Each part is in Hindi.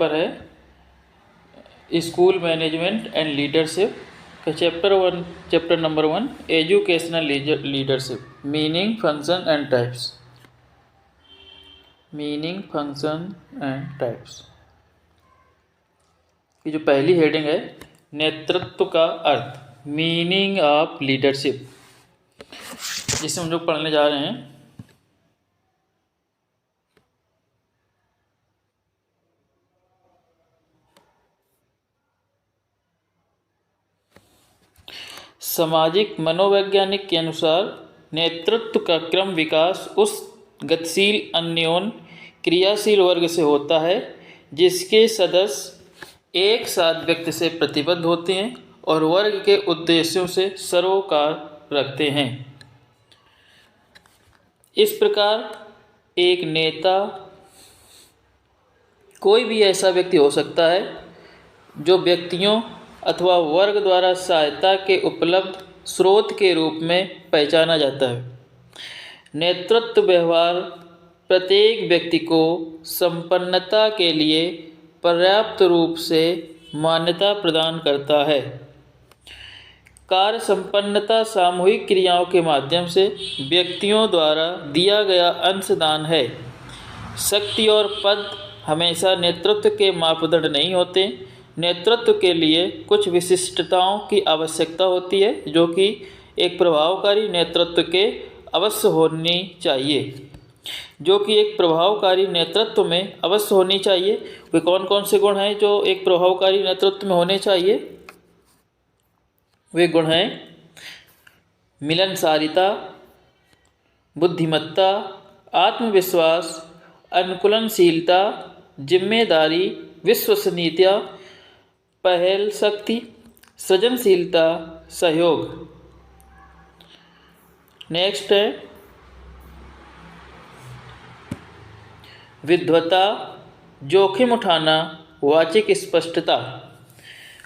पेपर है स्कूल मैनेजमेंट एंड लीडरशिप का chapter number 1 educational leadership, meaning, function and types. Meaning, function and types की जो पहली हेडिंग है, नेतृत्व का अर्थ, मीनिंग ऑफ लीडरशिप, जिसे हम लोग पढ़ने जा रहे हैं। सामाजिक मनोवैज्ञानिक के अनुसार नेतृत्व का क्रम विकास उस गतिशील अन्योन क्रियाशील वर्ग से होता है जिसके सदस्य एक साथ व्यक्ति से प्रतिबद्ध होते हैं और वर्ग के उद्देश्यों से सरोकार रखते हैं। इस प्रकार एक नेता कोई भी ऐसा व्यक्ति हो सकता है जो व्यक्तियों अथवा वर्ग द्वारा सहायता के उपलब्ध स्रोत के रूप में पहचाना जाता है। नेतृत्व व्यवहार प्रत्येक व्यक्ति को संपन्नता के लिए पर्याप्त रूप से मान्यता प्रदान करता है। कार्य संपन्नता सामूहिक क्रियाओं के माध्यम से व्यक्तियों द्वारा दिया गया अंशदान है। शक्ति और पद हमेशा नेतृत्व के मापदंड नहीं होते। नेतृत्व के लिए कुछ विशिष्टताओं की आवश्यकता होती है जो कि एक प्रभावकारी नेतृत्व के अवश्य होनी चाहिए। में अवश्य होनी चाहिए। वे कौन कौन से गुण हैं जो एक प्रभावकारी नेतृत्व में होने चाहिए? वे गुण हैं मिलनसारिता, बुद्धिमत्ता, आत्मविश्वास, अनुकूलनशीलता, जिम्मेदारी, विश्वसनीयता, पहल शक्ति, सृजनशीलता, सहयोग। नेक्स्ट है विद्वता, जोखिम उठाना, वाचिक स्पष्टता।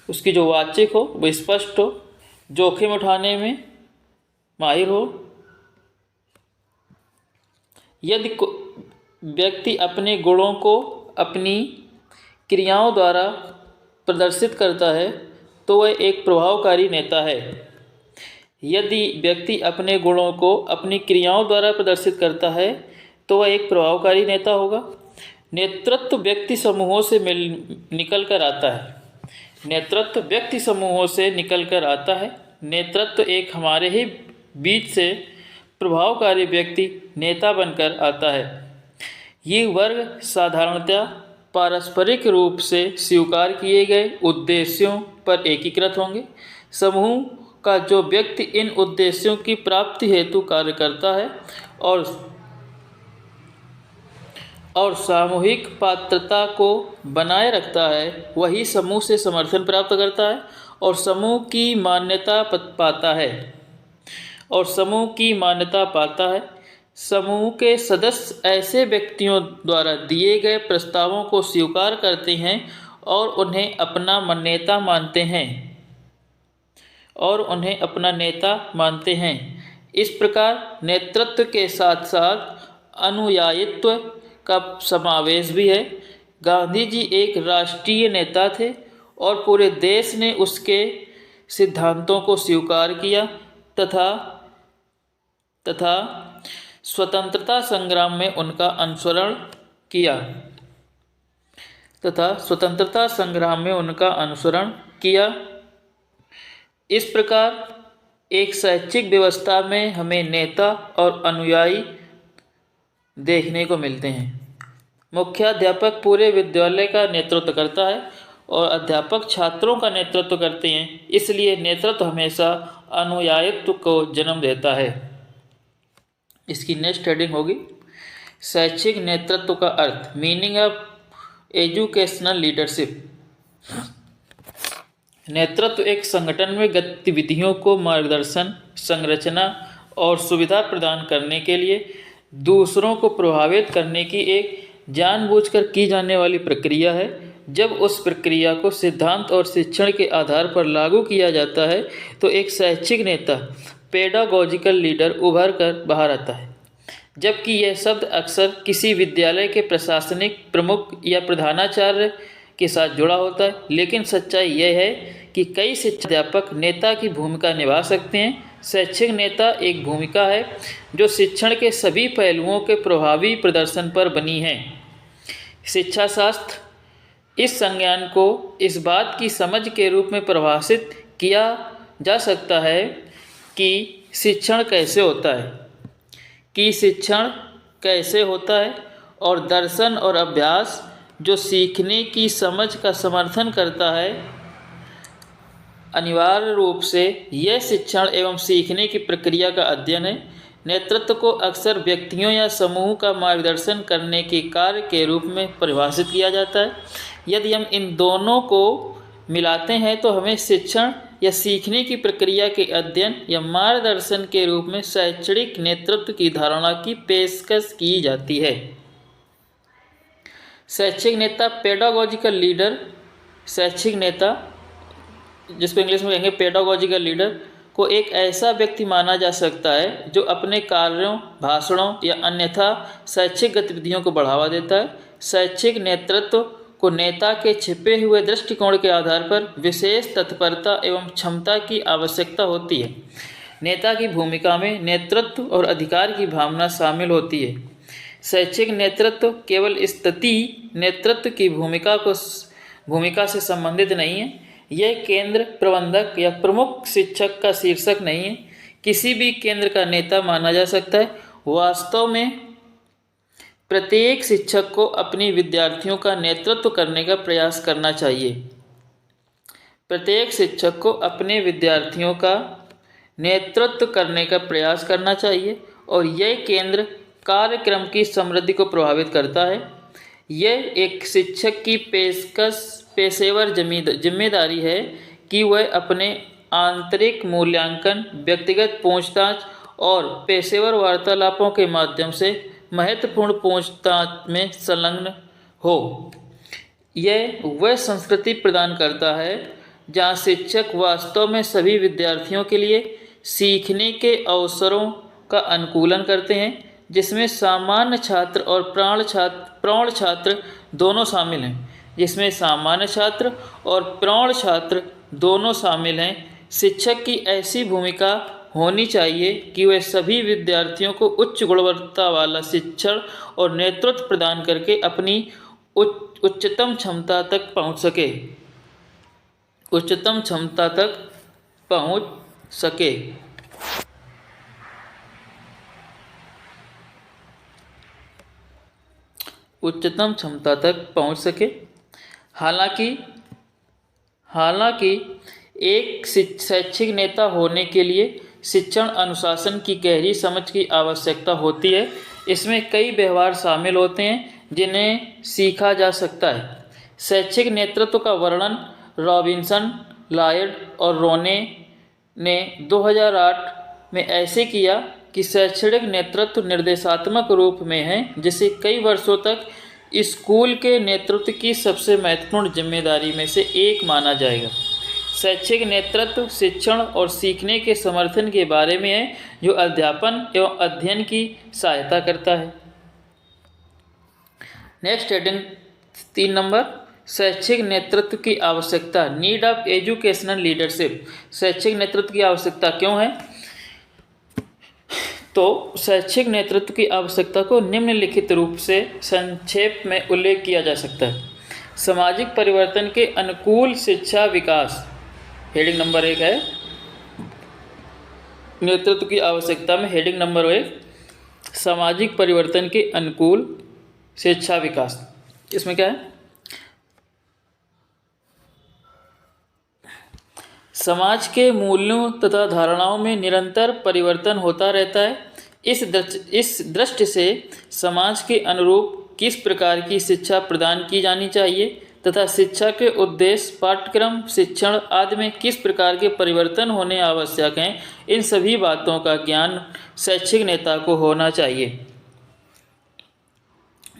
उसकी जो वाचिक हो वो स्पष्ट हो, जोखिम उठाने में माहिर हो। यदि व्यक्ति अपने गुणों को अपनी क्रियाओं द्वारा प्रदर्शित करता है तो वह एक प्रभावकारी नेता है। यदि व्यक्ति अपने गुणों को अपनी क्रियाओं द्वारा प्रदर्शित करता है तो वह एक प्रभावकारी नेता होगा। नेतृत्व व्यक्ति समूहों से निकल कर आता है। नेतृत्व व्यक्ति समूहों से निकल कर आता है। नेतृत्व एक हमारे ही बीच से प्रभावकारी व्यक्ति नेता बनकर आता है। ये वर्ग साधारणतः पारस्परिक रूप से स्वीकार किए गए उद्देश्यों पर एकीकृत होंगे। समूह का जो व्यक्ति इन उद्देश्यों की प्राप्ति हेतु कार्य करता है और सामूहिक पात्रता को बनाए रखता है, वही समूह से समर्थन प्राप्त करता है और समूह की मान्यता पाता है। समूह के सदस्य ऐसे व्यक्तियों द्वारा दिए गए प्रस्तावों को स्वीकार करते हैं और उन्हें अपना नेता मानते हैं। इस प्रकार नेतृत्व के साथ साथ अनुयायित्व का समावेश भी है। गांधी जी एक राष्ट्रीय नेता थे और पूरे देश ने उसके सिद्धांतों को स्वीकार किया तथा स्वतंत्रता संग्राम में उनका अनुसरण किया। इस प्रकार एक शैक्षिक व्यवस्था में हमें नेता और अनुयायी देखने को मिलते हैं। मुख्याध्यापक पूरे विद्यालय का नेतृत्व करता है और अध्यापक छात्रों का नेतृत्व करते हैं। इसलिए नेतृत्व हमेशा अनुयायित्व को जन्म देता है। इसकी नेक्स्ट हेडिंग होगी शैक्षिक नेतृत्व का अर्थ, मीनिंग ऑफ एजुकेशनल लीडरशिप। नेतृत्व एक संगठन में गतिविधियों को मार्गदर्शन, संरचना और सुविधा प्रदान करने के लिए दूसरों को प्रभावित करने की एक जानबूझकर की जाने वाली प्रक्रिया है। जब उस प्रक्रिया को सिद्धांत और शिक्षण के आधार पर लागू किया जाता है तो एक शैक्षिक नेता, पेडागोजिकल लीडर उभर कर बाहर आता है। जबकि यह शब्द अक्सर किसी विद्यालय के प्रशासनिक प्रमुख या प्रधानाचार्य के साथ जुड़ा होता है, लेकिन सच्चाई यह है कि कई शिक्षा अध्यापक नेता की भूमिका निभा सकते हैं। शैक्षिक नेता एक भूमिका है जो शिक्षण के सभी पहलुओं के प्रभावी प्रदर्शन पर बनी है। शिक्षा शास्त्र इस संज्ञान को इस बात की समझ के रूप में परिभाषित किया जा सकता है कि शिक्षण कैसे होता है, और दर्शन और अभ्यास जो सीखने की समझ का समर्थन करता है। अनिवार्य रूप से यह शिक्षण एवं सीखने की प्रक्रिया का अध्ययन है। नेतृत्व को अक्सर व्यक्तियों या समूह का मार्गदर्शन करने के कार्य के रूप में परिभाषित किया जाता है। यदि हम इन दोनों को मिलाते हैं तो हमें शिक्षण या सीखने की प्रक्रिया के अध्ययन या मार्गदर्शन के रूप में शैक्षणिक नेतृत्व की धारणा की पेशकश की जाती है। शैक्षिक नेता पेडागोजिकल लीडर, शैक्षिक नेता जिसको इंग्लिश में कहेंगे पेडागोजिकल लीडर, को एक ऐसा व्यक्ति माना जा सकता है जो अपने कार्यों, भाषणों या अन्यथा शैक्षिक गतिविधियों को बढ़ावा देता है। शैक्षिक नेतृत्व को नेता के छिपे हुए दृष्टिकोण के आधार पर विशेष तत्परता एवं क्षमता की आवश्यकता होती है। नेता की भूमिका में नेतृत्व और अधिकार की भावना शामिल होती है। शैक्षिक नेतृत्व केवल स्थिति नेतृत्व की भूमिका से संबंधित नहीं है। यह केंद्र प्रबंधक या प्रमुख शिक्षक का शीर्षक नहीं है। किसी भी केंद्र का नेता माना जा सकता है। वास्तव में प्रत्येक शिक्षक को अपनी विद्यार्थियों का नेतृत्व करने का प्रयास करना चाहिए। प्रत्येक शिक्षक को अपने विद्यार्थियों का नेतृत्व करने का प्रयास करना चाहिए और यह केंद्र कार्यक्रम की समृद्धि को प्रभावित करता है। यह एक शिक्षक की पेशेवर जिम्मेदारी है कि वह अपने आंतरिक मूल्यांकन, व्यक्तिगत पूछताछ और पेशेवर वार्तालापों के माध्यम से महत्वपूर्ण पूछताछ में संलग्न हो। यह वह संस्कृति प्रदान करता है जहाँ शिक्षक वास्तव में सभी विद्यार्थियों के लिए सीखने के अवसरों का अनुकूलन करते हैं, जिसमें सामान्य छात्र और प्रौढ़ छात्र दोनों शामिल हैं। शिक्षक की ऐसी भूमिका होनी चाहिए कि वह सभी विद्यार्थियों को उच्च गुणवत्ता वाला शिक्षण और नेतृत्व प्रदान करके अपनी उच्चतम क्षमता तक पहुंच सके। हालांकि एक शैक्षिक नेता होने के लिए शिक्षण अनुशासन की गहरी समझ की आवश्यकता होती है। इसमें कई व्यवहार शामिल होते हैं जिन्हें सीखा जा सकता है। शैक्षिक नेतृत्व का वर्णन रॉबिन्सन, लॉयड और रोने ने 2008 में ऐसे किया कि शैक्षणिक नेतृत्व निर्देशात्मक रूप में है, जिसे कई वर्षों तक स्कूल के नेतृत्व की सबसे महत्वपूर्ण जिम्मेदारी में से एक माना जाएगा। शैक्षिक नेतृत्व शिक्षण और सीखने के समर्थन के बारे में है, जो अध्यापन एवं अध्ययन की सहायता करता है। नेक्स्ट हेडिंग 3 नंबर, शैक्षिक नेतृत्व की आवश्यकता, नीड ऑफ एजुकेशनल लीडरशिप। शैक्षिक नेतृत्व की आवश्यकता क्यों है? तो शैक्षिक नेतृत्व की आवश्यकता को निम्नलिखित रूप से संक्षेप में उल्लेख किया जा सकता है। सामाजिक परिवर्तन के अनुकूल शिक्षा विकास, हेडिंग नंबर 1 है। नेतृत्व की आवश्यकता में हेडिंग नंबर 1 सामाजिक परिवर्तन के अनुकूल शिक्षा विकास। इसमें क्या है? समाज के मूल्यों तथा धारणाओं में निरंतर परिवर्तन होता रहता है। इस दृष्टि से समाज के अनुरूप किस प्रकार की शिक्षा प्रदान की जानी चाहिए तथा शिक्षा के उद्देश्य, पाठ्यक्रम, शिक्षण आदि में किस प्रकार के परिवर्तन होने आवश्यक हैं, इन सभी बातों का ज्ञान शैक्षिक नेता को होना चाहिए।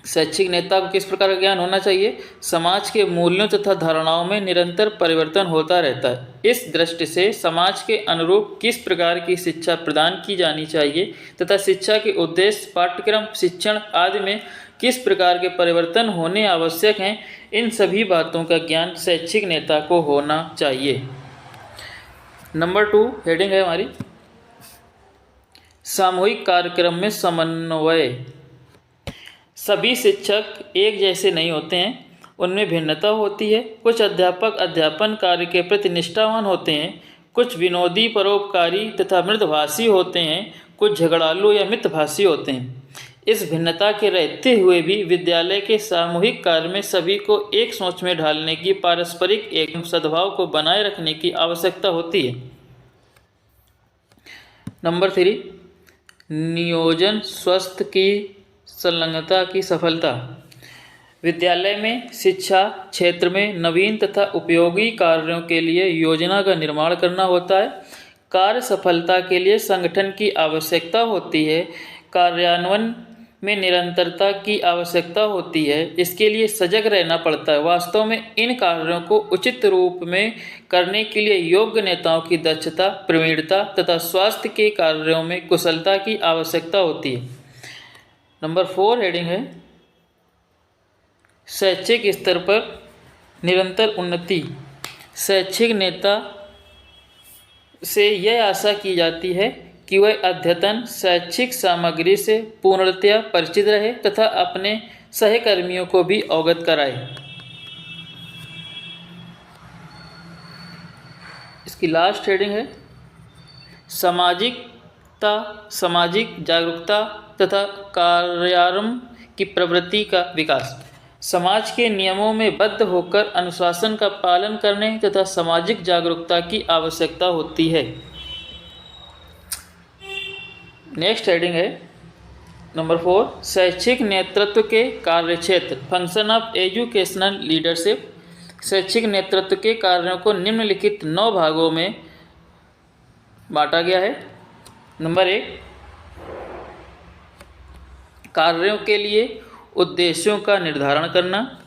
शैक्षिक नेता को किस प्रकार का ज्ञान होना चाहिए? समाज के मूल्यों तथा धारणाओं में निरंतर परिवर्तन होता रहता है। इस दृष्टि से समाज के अनुरूप किस प्रकार की शिक्षा प्रदान की जानी चाहिए तथा शिक्षा के उद्देश्य, पाठ्यक्रम, शिक्षण आदि में किस प्रकार के परिवर्तन होने आवश्यक हैं, इन सभी बातों का ज्ञान शैक्षिक नेता को होना चाहिए। नंबर 2 हेडिंग है हमारी सामूहिक कार्यक्रम में समन्वय। सभी शिक्षक एक जैसे नहीं होते हैं, उनमें भिन्नता होती है। कुछ अध्यापक अध्यापन कार्य के प्रति निष्ठावान होते हैं, कुछ विनोदी परोपकारी तथा मृदभाषी होते हैं, कुछ झगड़ालू या मितभाषी होते हैं। इस भिन्नता के रहते हुए भी विद्यालय के सामूहिक कार्य में सभी को एक सोच में ढालने की, पारस्परिक एवं सद्भाव को बनाए रखने की आवश्यकता होती है। नंबर 3 नियोजन स्वास्थ्य की संलग्नता की सफलता। विद्यालय में शिक्षा क्षेत्र में नवीन तथा उपयोगी कार्यों के लिए योजना का निर्माण करना होता है। कार्य सफलता के लिए संगठन की आवश्यकता होती है, कार्यान्वयन में निरंतरता की आवश्यकता होती है। इसके लिए सजग रहना पड़ता है। वास्तव में इन कार्यों को उचित रूप में करने के लिए योग्य नेताओं की दक्षता, प्रवीणता तथा स्वास्थ्य के कार्यों में कुशलता की आवश्यकता होती है। नंबर 4 हेडिंग है शैक्षिक स्तर पर निरंतर उन्नति। शैक्षिक नेता से यह आशा की जाती है कि वह अद्यतन शैक्षिक सामग्री से पूर्णतया परिचित रहे तथा अपने सहकर्मियों को भी अवगत कराए। इसकी लास्ट हेडिंग है सामाजिकता, सामाजिक जागरूकता तथा कार्यारंभ की प्रवृत्ति का विकास। समाज के नियमों में बद्ध होकर अनुशासन का पालन करने तथा सामाजिक जागरूकता की आवश्यकता होती है। नेक्स्ट हेडिंग है नंबर 4 शैक्षिक नेतृत्व के कार्यक्षेत्र, फंक्शन ऑफ एजुकेशनल लीडरशिप। शैक्षिक नेतृत्व के कार्यों को निम्नलिखित 9 भागों में बांटा गया है। नंबर 1 कार्यों के लिए उद्देश्यों का निर्धारण करना,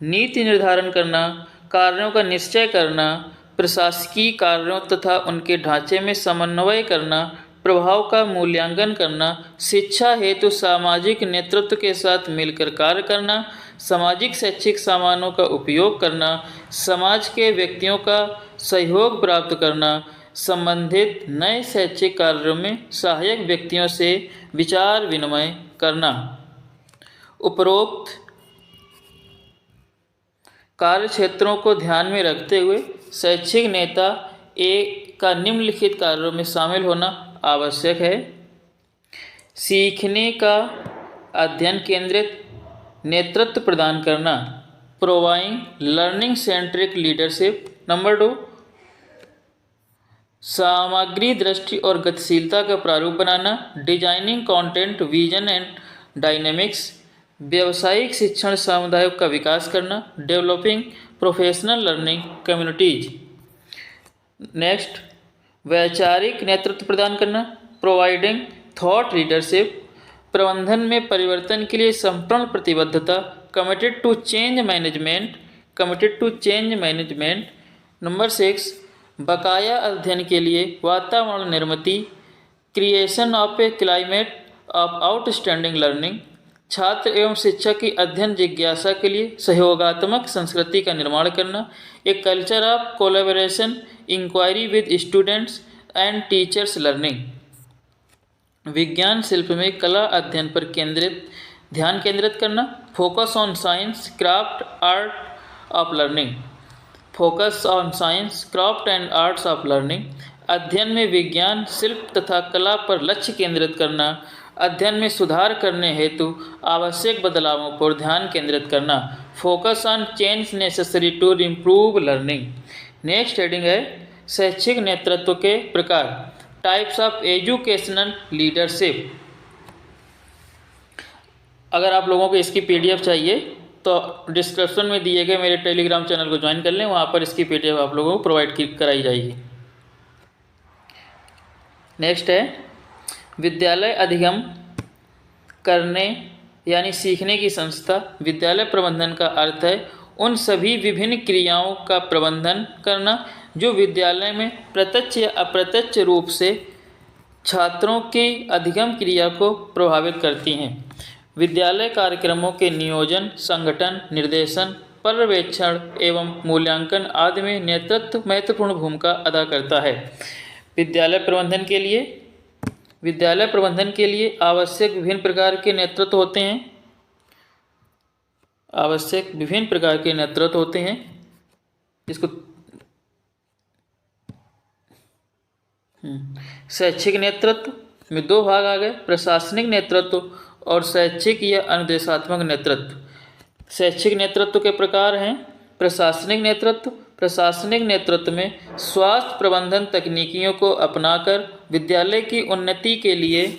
नीति निर्धारण करना, कार्यों का निश्चय करना, प्रशासकीय कार्यों तथा उनके ढांचे में समन्वय करना, प्रभाव का मूल्यांकन करना, शिक्षा हेतु सामाजिक नेतृत्व के साथ मिलकर कार्य करना, सामाजिक शैक्षिक सामानों का उपयोग करना, समाज के व्यक्तियों का सहयोग प्राप्त करना, संबंधित नए शैक्षिक कार्यों में सहायक व्यक्तियों से विचार विनिमय करना। उपरोक्त कार्य क्षेत्रों को ध्यान में रखते हुए शैक्षिक नेता एक का निम्नलिखित कार्यों में शामिल होना आवश्यक है। सीखने का अध्ययन केंद्रित नेतृत्व प्रदान करना, providing learning centric leadership. Number 2 सामग्री दृष्टि और गतिशीलता का प्रारूप बनाना, designing content vision and dynamics. व्यावसायिक शिक्षण समुदायों का विकास करना, developing professional learning communities. Next वैचारिक नेतृत्व प्रदान करना, प्रोवाइडिंग थॉट लीडरशिप। प्रबंधन में परिवर्तन के लिए संपूर्ण प्रतिबद्धता, committed to change management. Number 6 बकाया अध्ययन के लिए वातावरण निर्मिति, creation of a climate of outstanding learning. छात्र एवं शिक्षक की अध्ययन जिज्ञासा के लिए सहयोगात्मक संस्कृति का निर्माण करना, एक culture of collaboration, inquiry with students and teachers learning. विज्ञान शिल्प में कला अध्ययन पर ध्यान केंद्रित करना, focus on science craft art of learning. Focus on science craft and arts of learning. अध्ययन में विज्ञान शिल्प तथा कला पर लक्ष्य केंद्रित करना, अध्ययन में सुधार करने हेतु आवश्यक बदलावों पर ध्यान केंद्रित करना, focus on change necessary to improve learning. Next heading है शैक्षिक नेतृत्व के प्रकार, टाइप्स ऑफ एजुकेशनल लीडरशिप। अगर आप लोगों को इसकी PDF चाहिए तो डिस्क्रिप्शन में दिए गए मेरे टेलीग्राम चैनल को ज्वाइन कर लें, वहाँ पर इसकी PDF आप लोगों को प्रोवाइड कराई जाएगी। नेक्स्ट है विद्यालय अधिगम करने यानी सीखने की संस्था। विद्यालय प्रबंधन का अर्थ है उन सभी विभिन्न क्रियाओं का प्रबंधन करना जो विद्यालय में प्रत्यक्ष या अप्रत्यक्ष रूप से छात्रों की अधिगम क्रिया को प्रभावित करती हैं। विद्यालय कार्यक्रमों के नियोजन, संगठन, निर्देशन, पर्यवेक्षण एवं मूल्यांकन आदि में नेतृत्व महत्वपूर्ण भूमिका अदा करता है। विद्यालय प्रबंधन के लिए आवश्यक विभिन्न प्रकार के नेतृत्व होते हैं। इसको शैक्षिक नेतृत्व में दो भाग आ गए, प्रशासनिक नेतृत्व और शैक्षिक या अनुदेशात्मक नेतृत्व। शैक्षिक नेतृत्व के प्रकार हैं प्रशासनिक नेतृत्व में स्वास्थ्य प्रबंधन तकनीकियों को अपनाकर विद्यालय की उन्नति के लिए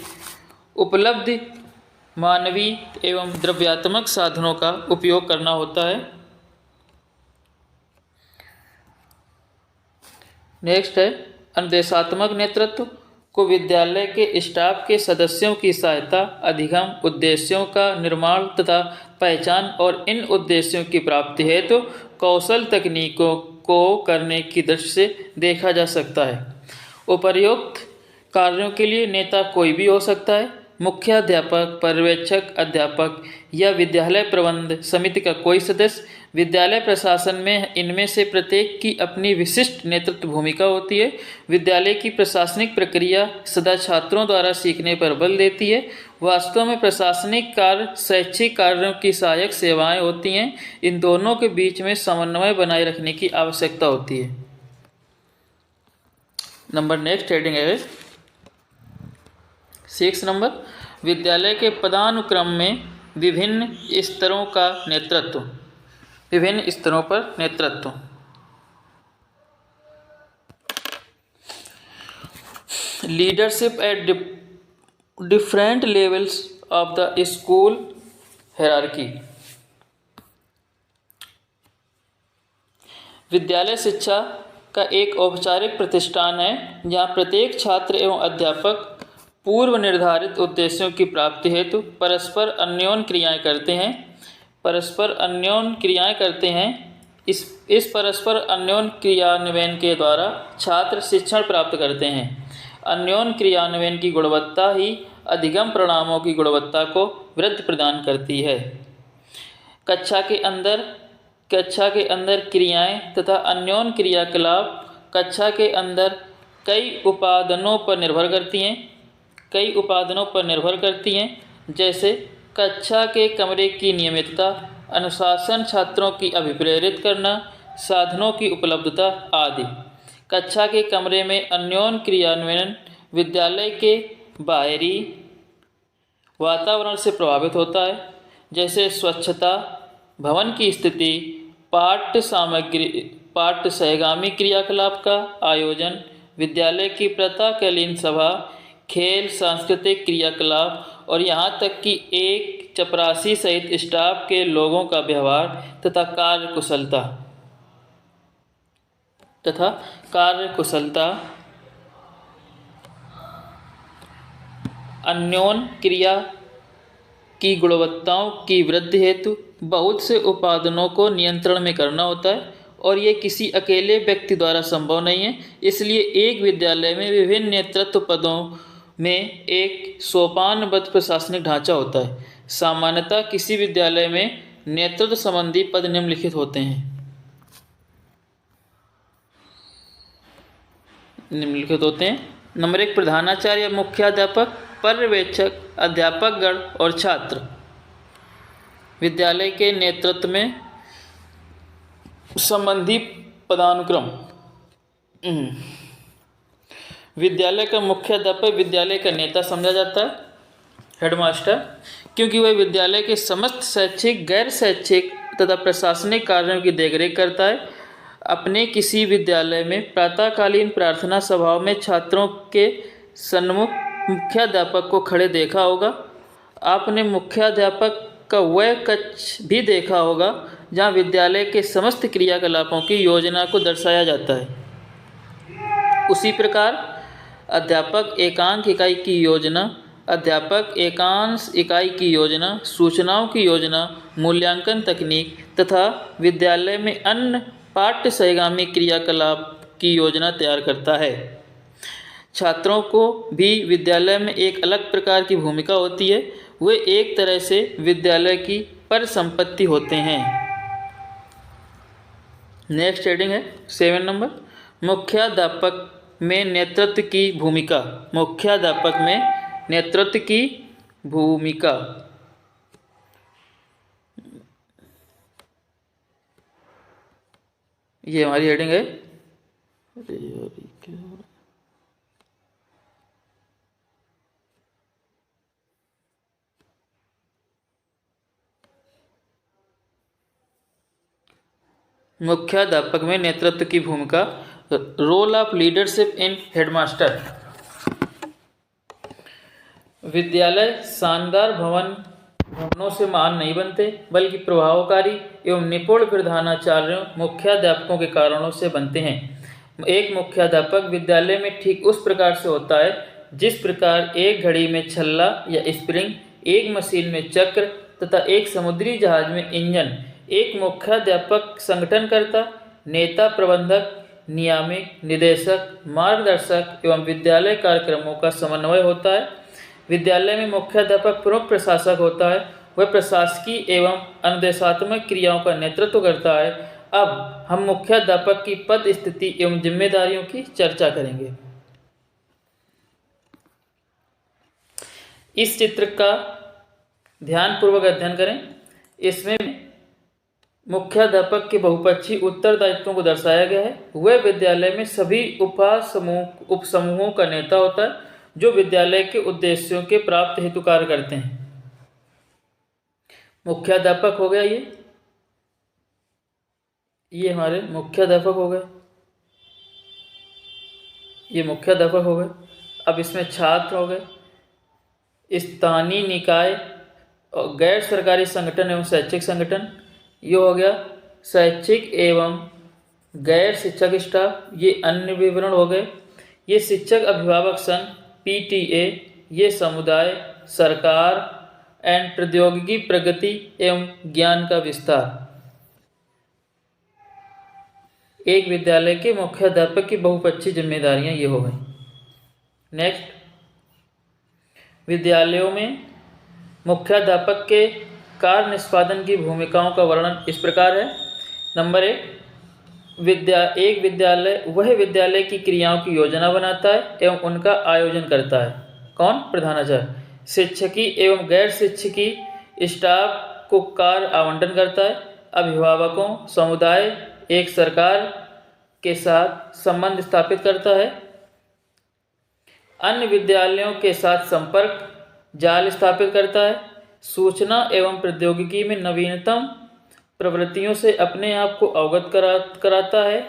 उपलब्ध मानवीय एवं द्रव्यात्मक साधनों का उपयोग करना होता है। नेक्स्ट है अनुदेशात्मक नेतृत्व को विद्यालय के स्टाफ के सदस्यों की सहायता, अधिगम, उद्देश्यों का निर्माण तथा पहचान और इन उद्देश्यों की प्राप्ति हेतु कौशल तकनीकों को करने की दृष्टि से देखा जा सकता है। उपर्युक्त कार्यों के लिए नेता कोई भी हो सकता है। मुख्याध्यापक, पर्यवेक्षक, अध्यापक या विद्यालय प्रबंध समिति का कोई सदस्य। विद्यालय प्रशासन में इनमें से प्रत्येक की अपनी विशिष्ट नेतृत्व भूमिका होती है। विद्यालय की प्रशासनिक प्रक्रिया सदा छात्रों द्वारा सीखने पर बल देती है। वास्तव में प्रशासनिक कार्य शैक्षिक कार्यों की सहायक सेवाएं होती हैं। इन दोनों के बीच में समन्वय बनाए रखने की आवश्यकता होती है। नेक्स्ट हेडिंग है 6 नंबर, विद्यालय के पदानुक्रम में विभिन्न स्तरों पर नेतृत्व। Leadership at different levels of the school hierarchy. विद्यालय शिक्षा का एक औपचारिक प्रतिष्ठान है जहाँ प्रत्येक छात्र एवं अध्यापक पूर्व निर्धारित उद्देश्यों की प्राप्ति हेतु परस्पर अन्योन्य क्रियाएं करते हैं। इस परस्पर अन्योन्य क्रियान्वयन के द्वारा छात्र शिक्षण प्राप्त करते हैं। अन्योन्य क्रियान्वयन की गुणवत्ता ही अधिगम परिणामों की गुणवत्ता को वृद्धि प्रदान करती है। कक्षा के अंदर क्रियाएं तथा अन्योन्य क्रियाकलाप कक्षा के अंदर कई उपादानों पर निर्भर करती हैं, जैसे कक्षा के कमरे की नियमितता, अनुशासन, छात्रों की अभिप्रेरित करना, साधनों की उपलब्धता आदि। कक्षा के कमरे में अन्योन्य क्रियान्वयन विद्यालय के बाहरी वातावरण से प्रभावित होता है, जैसे स्वच्छता, भवन की स्थिति, पाठ्य सहगामी क्रियाकलाप का आयोजन, विद्यालय की प्रातःकालीन सभा, खेल, सांस्कृतिक क्रियाकलाप और यहाँ तक कि एक चपरासी सहित स्टाफ के लोगों का व्यवहार तथा कार्यकुशलता अन्योन्य क्रिया की गुणवत्ताओं की वृद्धि हेतु बहुत से उपादानों को नियंत्रण में करना होता है और ये किसी अकेले व्यक्ति द्वारा संभव नहीं है। इसलिए एक विद्यालय में विभिन्न नेतृत्व पदों में एक सोपानबद्ध प्रशासनिक ढांचा होता है। सामान्यतः किसी विद्यालय में नेतृत्व संबंधी पद निम्नलिखित होते हैं। नंबर 1 प्रधानाचार्य या मुख्याध्यापक, पर्यवेक्षक, अध्यापकगण और छात्र। विद्यालय के नेतृत्व में संबंधी पदानुक्रम। विद्यालय का मुख्याध्यापक विद्यालय का नेता समझा जाता है, हेडमास्टर, क्योंकि वह विद्यालय के समस्त शैक्षिक, गैर शैक्षिक तथा प्रशासनिक कार्यों की देखरेख करता है। अपने किसी विद्यालय में प्रातःकालीन प्रार्थना सभाओं में छात्रों के सन्मुख मुख्याध्यापक को खड़े देखा होगा। आपने मुख्याध्यापक का वह कक्ष भी देखा होगा जहाँ विद्यालय के समस्त क्रियाकलापों की योजना को दर्शाया जाता है। उसी प्रकार अध्यापक एकांश इकाई की योजना, सूचनाओं की योजना, मूल्यांकन तकनीक तथा विद्यालय में अन्य पाठ्य सहगामी क्रियाकलाप की योजना तैयार करता है। छात्रों को भी विद्यालय में एक अलग प्रकार की भूमिका होती है। वे एक तरह से विद्यालय की परिसंपत्ति होते हैं। नेक्स्ट हेडिंग है 7 नंबर, मुख्याध्यापक में नेतृत्व की भूमिका। मुख्याध्यापक में नेतृत्व की भूमिका। ये हमारी हेडिंग है। मुख्याध्यापक में नेतृत्व की भूमिका, role of leadership in headmaster. विद्यालय शानदार भवनों से महान नहीं बनते, बल्कि प्रभावकारी एवं निपुण प्रधानाचार्यों मुख्याध्यापकों के कारणों से बनते हैं। एक मुख्याध्यापक विद्यालय में ठीक उस प्रकार से होता है जिस प्रकार एक घड़ी में छल्ला या स्प्रिंग, एक मशीन में चक्र तथा एक समुद्री जहाज में इंजन। एक मुख्याध्यापक संगठनकर्ता, नेता, प्रबंधक, नियामक, निदेशक, मार्गदर्शक एवं विद्यालय कार्यक्रमों का समन्वय होता है। विद्यालय में मुख्याध्यापक प्रमुख प्रशासक होता है। वह प्रशासकीय एवं अनुदेशात्मक क्रियाओं का नेतृत्व करता है। अब हम मुख्याध्यापक की पद स्थिति एवं जिम्मेदारियों की चर्चा करेंगे। इस चित्र का ध्यानपूर्वक अध्ययन करें। इसमें मुख्याध्यापक के बहुपक्षीय उत्तरदायित्वों को दर्शाया गया है। वह विद्यालय में सभी उपसमूहों का नेता होता है जो विद्यालय के उद्देश्यों के प्राप्त हेतु कार्य करते हैं। मुख्याध्यापक हो गया, ये हमारे मुख्याध्यापक हो गए, ये मुख्याध्यापक हो गए। अब इसमें छात्र हो गए, स्थानीय निकाय और गैर सरकारी संगठन एवं शैक्षिक संगठन, ये हो गया शैक्षिक एवं गैर शिक्षक स्टाफ, ये अन्य विवरण हो गए। ये शिक्षक अभिभावक संघ PTA, ये समुदाय, सरकार एंड प्रौद्योगिकी प्रगति एवं ज्ञान का विस्तार। एक विद्यालय के मुख्याध्यापक की बहुपक्षीय जिम्मेदारियां ये हो गई। नेक्स्ट, विद्यालयों में मुख्याध्यापक के कार्य निष्पादन की भूमिकाओं का वर्णन इस प्रकार है। नंबर 1, एक विद्यालय वह विद्यालय की क्रियाओं की योजना बनाता है एवं उनका आयोजन करता है। कौन? प्रधानाचार्य। शिक्षकी एवं गैर शिक्षकी स्टाफ को कार्य आवंटन करता है। अभिभावकों, समुदाय, एक सरकार के साथ संबंध स्थापित करता है। अन्य विद्यालयों के साथ संपर्क जाल स्थापित करता है। सूचना एवं प्रौद्योगिकी में नवीनतम प्रवृत्तियों से अपने आप को अवगत कराता है।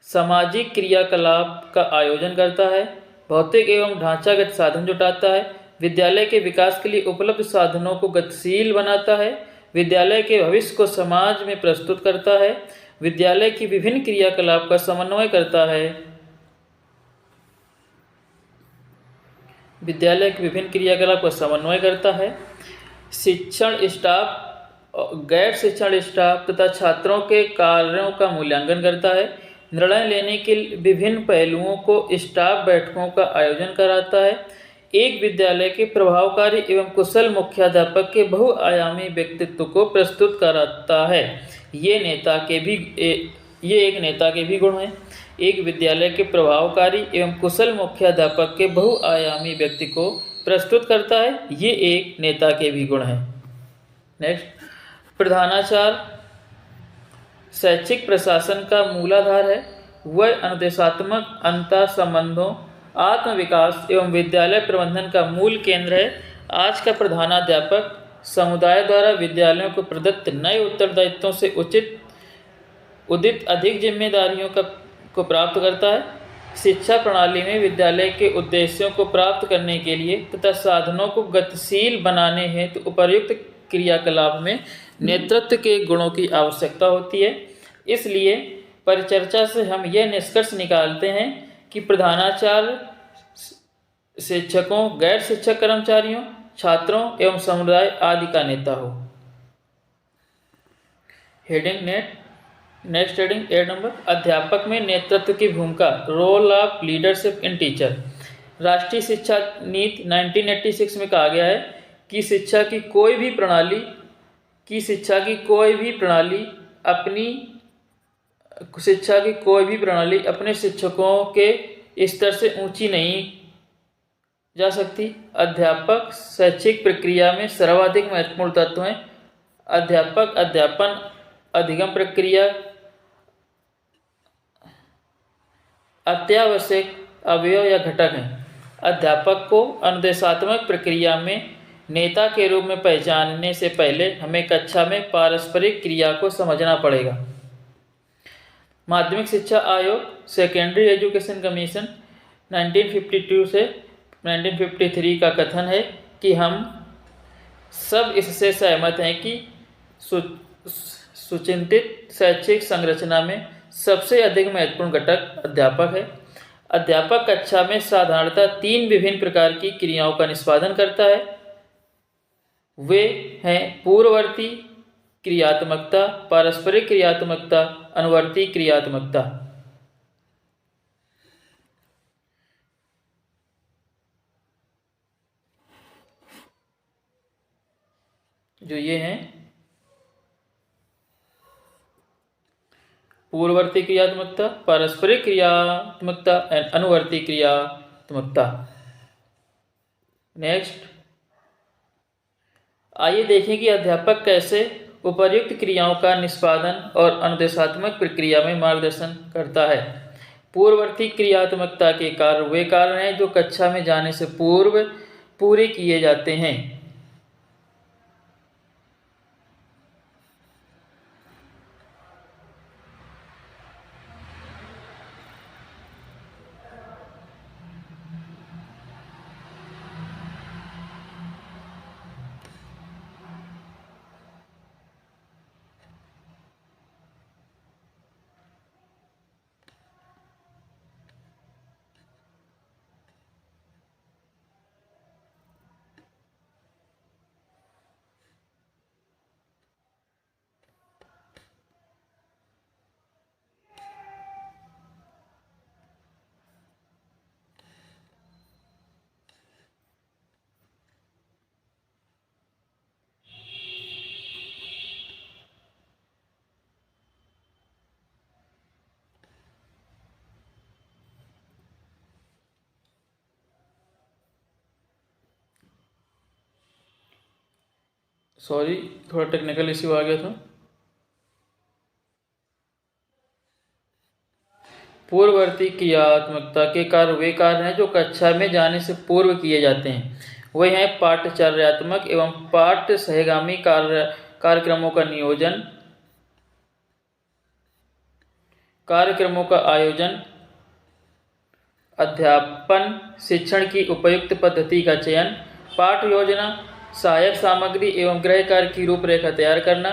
सामाजिक क्रियाकलाप का आयोजन करता है। भौतिक एवं ढांचागत साधन जुटाता है। विद्यालय के विकास के लिए उपलब्ध साधनों को गतिशील बनाता है। विद्यालय के भविष्य को समाज में प्रस्तुत करता है। विद्यालय की विभिन्न क्रियाकलाप का समन्वय करता है। विद्यालय की विभिन्न क्रियाकलाप का समन्वय करता है। शिक्षण स्टाफ, गैर शिक्षण स्टाफ तथा छात्रों के कार्यों का मूल्यांकन करता है। निर्णय लेने के विभिन्न पहलुओं को स्टाफ बैठकों का आयोजन कराता है। एक विद्यालय के प्रभावकारी एवं कुशल मुख्याध्यापक के बहुआयामी व्यक्तित्व को प्रस्तुत कराता है। ये एक नेता के भी गुण हैं। एक विद्यालय के प्रभावकारी एवं कुशल मुख्याध्यापक के बहुआयामी व्यक्ति को प्रस्तुत करता है। ये एक नेता के भी गुण हैं। नेक्स्ट, प्रधानाचार्य शैक्षिक प्रशासन का मूलाधार है। वह अनुदेशात्मक अंतर संबंधों, आत्मविकास एवं विद्यालय प्रबंधन का मूल केंद्र है। आज का प्रधानाध्यापक समुदाय द्वारा विद्यालयों को प्रदत्त नए उत्तरदायित्वों से उदित अधिक जिम्मेदारियों को प्राप्त करता है। शिक्षा प्रणाली में विद्यालय के उद्देश्यों को प्राप्त करने के लिए तथा साधनों को गतिशील बनाने हेतु उपर्युक्त क्रियाकलाप में नेतृत्व के गुणों की आवश्यकता होती है। इसलिए परिचर्चा से हम यह निष्कर्ष निकालते हैं कि प्रधानाचार्य शिक्षकों, गैर शिक्षक कर्मचारियों, छात्रों एवं समुदाय आदि का नेता हो। नेक्स्ट हेडिंग 8 नंबर, अध्यापक में नेतृत्व की भूमिका, role of leadership in teacher. राष्ट्रीय शिक्षा नीति 1986 में कहा गया है कि शिक्षा की कोई भी प्रणाली अपने शिक्षकों के स्तर से ऊंची नहीं जा सकती। अध्यापक शैक्षिक प्रक्रिया में सर्वाधिक महत्वपूर्ण तत्व हैं। अध्यापक अध्यापन अधिगम प्रक्रिया अत्यावश्यक अवयव या घटक हैं। अध्यापक को अनुदेशात्मक प्रक्रिया में नेता के रूप में पहचानने से पहले हमें कक्षा में पारस्परिक क्रिया को समझना पड़ेगा। माध्यमिक शिक्षा आयोग सेकेंडरी एजुकेशन कमीशन 1952 से 1953 का कथन है कि हम सब इससे सहमत हैं कि सुचिंतित शैक्षिक संरचना में सबसे अधिक महत्वपूर्ण घटक अध्यापक है। अध्यापक कक्षा में साधारणतः 3 विभिन्न प्रकार की क्रियाओं का निष्पादन करता है। वे हैं पूर्ववर्ती क्रियात्मकता, पारस्परिक क्रियात्मकता, अनुवर्ती क्रियात्मकता। जो ये हैं पूर्ववर्ती क्रियात्मकता, पारस्परिक क्रियात्मकता एंड अनुवर्ती क्रियात्मकता। नेक्स्ट, आइए देखें कि अध्यापक कैसे उपर्युक्त क्रियाओं का निष्पादन और अनुदेशात्मक प्रक्रिया में मार्गदर्शन करता है। पूर्ववर्ती क्रियात्मकता के कार्य वे कार्य हैं जो कक्षा में जाने से पूर्व पूरे किए जाते हैं। सॉरी, थोड़ा टेक्निकल इश्यू आ गया था। पूर्ववर्ती क्रियात्मकता के कार्य वे कार्य हैं जो कक्षा में जाने से पूर्व किए जाते हैं। वे हैं पाठचर्यात्मक एवं पाठ सहगामी कार्यक्रमों का नियोजन, कार्यक्रमों का आयोजन, अध्यापन शिक्षण की उपयुक्त पद्धति का चयन, पाठ योजना, सहायक सामग्री एवं गृह कार्य की रूपरेखा तैयार करना।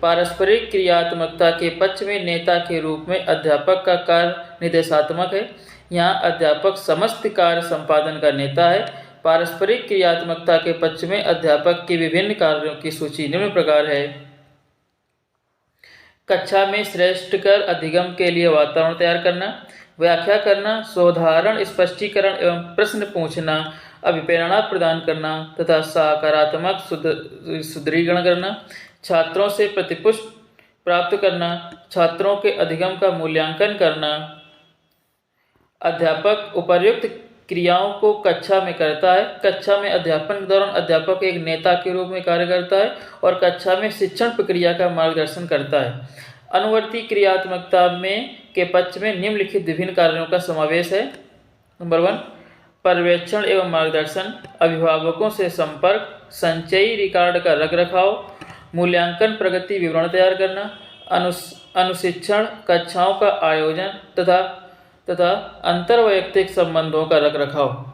पारस्परिक क्रियात्मकता के पक्ष में नेता के रूप में अध्यापक का कार्य निर्देशात्मक है। यहाँ अध्यापक समस्त कार्य संपादन का नेता है। पारस्परिक क्रियात्मकता के पक्ष में अध्यापक के विभिन्न कार्यों की सूची निम्न प्रकार है। कक्षा में श्रेष्ठकर अधिगम के लिए वातावरण तैयार करना, व्याख्या करना, सोधारण स्पष्टीकरण एवं प्रश्न पूछना, अभिप्रेरणा प्रदान करना तथा सकारात्मक सुदृढ़ीकरण करना, छात्रों से प्रतिपुष्टि प्राप्त करना, छात्रों के अधिगम का मूल्यांकन करना। अध्यापक उपर्युक्त क्रियाओं को कक्षा में करता है। कक्षा में अध्यापन के दौरान अध्यापक एक नेता के रूप में कार्य करता है और कक्षा में शिक्षण प्रक्रिया का मार्गदर्शन करता है। अनुवर्ती क्रियात्मकता में के पक्ष में निम्नलिखित विभिन्न कार्यों का समावेश है। नंबर 1, पर्यवेक्षण एवं मार्गदर्शन, अभिभावकों से संपर्क, संचयी रिकॉर्ड का रखरखाव, मूल्यांकन प्रगति विवरण तैयार करना, अनुशिक्षण कक्षाओं का आयोजन तथा अंतर्वैयक्तिक संबंधों का रखरखाव।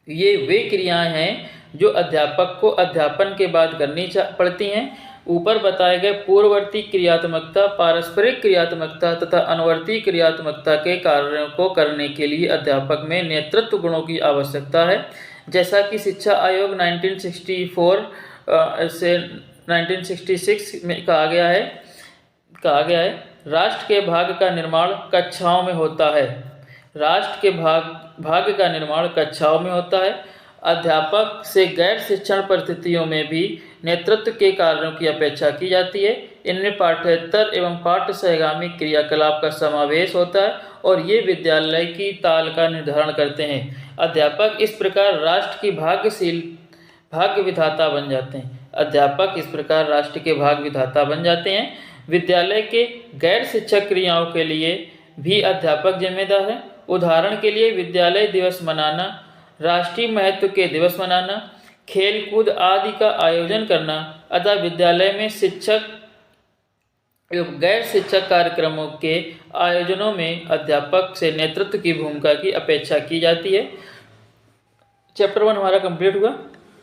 ये वे क्रियाएं हैं जो अध्यापक को अध्यापन के बाद करनी पड़ती हैं। ऊपर बताए गए पूर्ववर्ती क्रियात्मकता, पारस्परिक क्रियात्मकता तथा अनुवर्ती क्रियात्मकता के कार्यों को करने के लिए अध्यापक में नेतृत्व गुणों की आवश्यकता है। जैसा कि शिक्षा आयोग 1964 से 1966 में कहा गया है, राष्ट्र के भाग्य का निर्माण कक्षाओं में होता है। राष्ट्र के भाग्य का निर्माण कक्षाओं में होता है। अध्यापक से गैर शिक्षण परिस्थितियों में भी नेतृत्व के कार्यों की अपेक्षा की जाती है। इनमें पाठ्येतर एवं पाठ्य सहगामी क्रियाकलाप का समावेश होता है और ये विद्यालय की ताल का निर्धारण करते हैं। अध्यापक इस प्रकार राष्ट्र की भाग्य विधाता बन जाते हैं। अध्यापक इस प्रकार राष्ट्र के भाग्य विधाता बन जाते हैं। विद्यालय के गैर शिक्षक क्रियाओं के लिए भी अध्यापक जिम्मेदार हैं। उदाहरण के लिए विद्यालय दिवस मनाना, राष्ट्रीय महत्व के दिवस मनाना, खेल कूद आदि का आयोजन करना। अतः विद्यालय में शिक्षक एवं गैर शिक्षक कार्यक्रमों के आयोजनों में अध्यापक से नेतृत्व की भूमिका की अपेक्षा की जाती है। चैप्टर 1 हमारा कंप्लीट हुआ।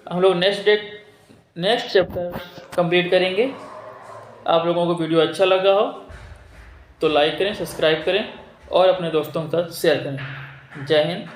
हम लोग नेक्स्ट चैप्टर कंप्लीट करेंगे। आप लोगों को वीडियो अच्छा लगा हो तो लाइक करें, सब्सक्राइब करें और अपने दोस्तों के साथ शेयर करें। जय हिंद।